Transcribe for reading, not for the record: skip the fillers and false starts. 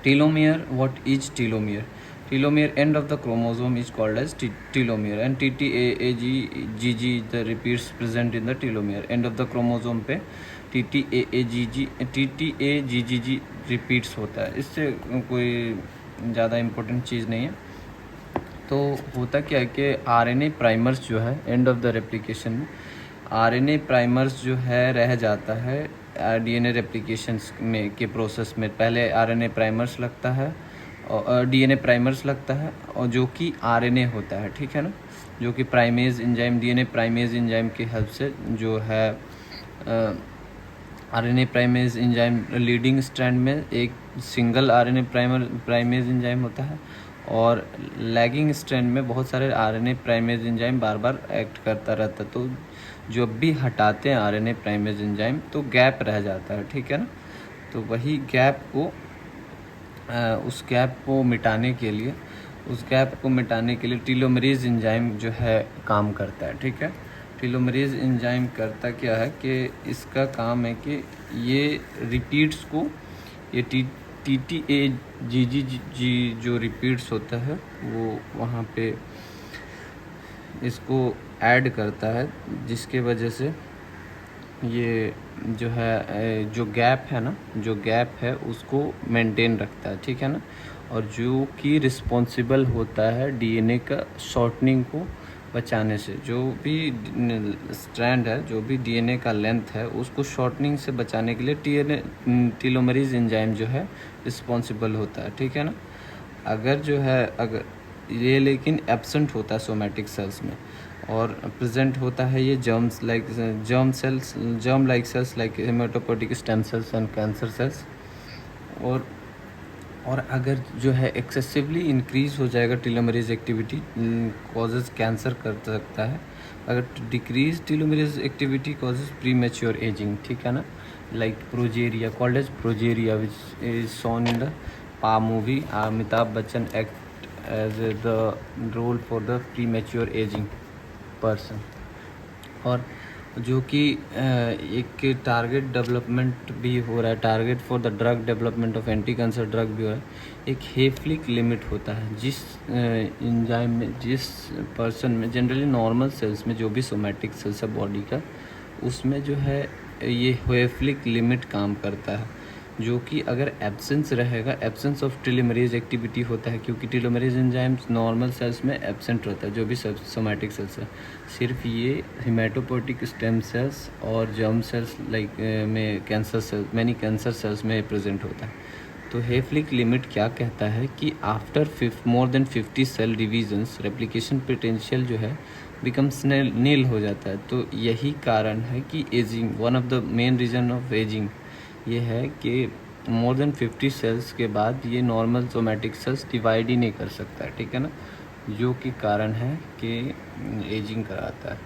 Telomere, what is telomere? Telomere, end of the chromosome, is called as telomere, and TTAAGGG the repeats present in the telomere. End of the chromosome पे TTAGGG repeats होता है. इससे कोई ज़्यादा important चीज़ नहीं है. तो होता क्या है कि आरएनए प्राइमर्स जो है एंड ऑफ द रेप्लिकेशन में आरएनए प्राइमर्स जो है रह जाता है डीएनए रेप्लिकेशंस में के प्रोसेस में. पहले आरएनए प्राइमर्स लगता है और डीएनए प्राइमर्स लगता है और जो कि आरएनए होता है, ठीक है ना, जो कि primase enzyme DNA primase enzyme की हेल्प से जो है RNA primase enzyme leading strand में एक सिंगल आरएनए प्राइमेज एंजाइम होता है और लैगिंग स्ट्रैंड में बहुत सारे आरएनए प्राइमेज एंजाइम बार बार एक्ट करता रहता है. तो जब भी हटाते हैं आरएनए प्राइमेज एंजाइम तो गैप रह जाता है, ठीक है ना. तो वही गैप को उस गैप को मिटाने के लिए टेलोमेरेज एंजाइम जो है काम करता है, ठीक है. टेलोमेरेज एंजाइम करता क्या है कि इसका काम है कि ये रिपीट्स को ये TTAGGG जो रिपीट्स होता है वो वहाँ पे इसको ऐड करता है, जिसके वजह से ये जो है जो गैप है उसको मेंटेन रखता है, ठीक है ना. और जो कि रिस्पॉन्सिबल होता है डीएनए का शॉर्टनिंग को बचाने से. जो भी स्ट्रैंड है, जो भी डीएनए का लेंथ है उसको शॉर्टनिंग से बचाने के लिए टेलोमेरेज एंजाइम जो है रिस्पॉन्सिबल होता है, ठीक है ना. अगर ये लेकिन एब्सेंट होता है सोमैटिक सेल्स में और प्रेजेंट होता है ये germ like cells like hematopoietic stem cells and cancer cells. और अगर जो है एक्सेसिवली इंक्रीज हो जाएगा टेलोमेरेज एक्टिविटी कॉजेज कैंसर कर सकता है. अगर decrease telomerase activity causes premature ageing, ठीक है ना. Like progeria, called as progeria, which is shown in the Paa movie. Amitabh Bachchan act as the role for the premature ageing person. और जो कि एक टारगेट डेवलपमेंट भी हो रहा है, target for the drug development of anti cancer drug भी हो रहा है. एक हेफलिक लिमिट होता है जिस एंजाइम में, जिस पर्सन में, जनरली नॉर्मल सेल्स में जो भी सोमैटिक सेल्स है बॉडी का, उसमें जो है ये हेफलिक लिमिट काम करता है. जो कि अगर एब्सेंस रहेगा, एब्सेंस ऑफ टेलोमेरेज एक्टिविटी होता है, क्योंकि टेलोमेरेज एंजाइम्स नॉर्मल सेल्स में एब्सेंट रहता है जो भी सोमैटिक सेल्स है. सिर्फ ये हेमाटोपोइटिक स्टेम सेल्स और जर्म सेल्स लाइक में cancer cells, many cancer cells में प्रेजेंट होता है. तो हेफलिक लिमिट क्या कहता है कि after more than 50 cell divisions replication potential जो है बिकम्स नील हो जाता है. तो यही कारण है कि ageing, one of the main reason of ageing ये है कि मोर देन 50 सेल्स के बाद ये नॉर्मल सोमैटिक सेल्स डिवाइड ही नहीं कर सकता है, ठीक है ना, जो कि कारण है कि एजिंग कराता है.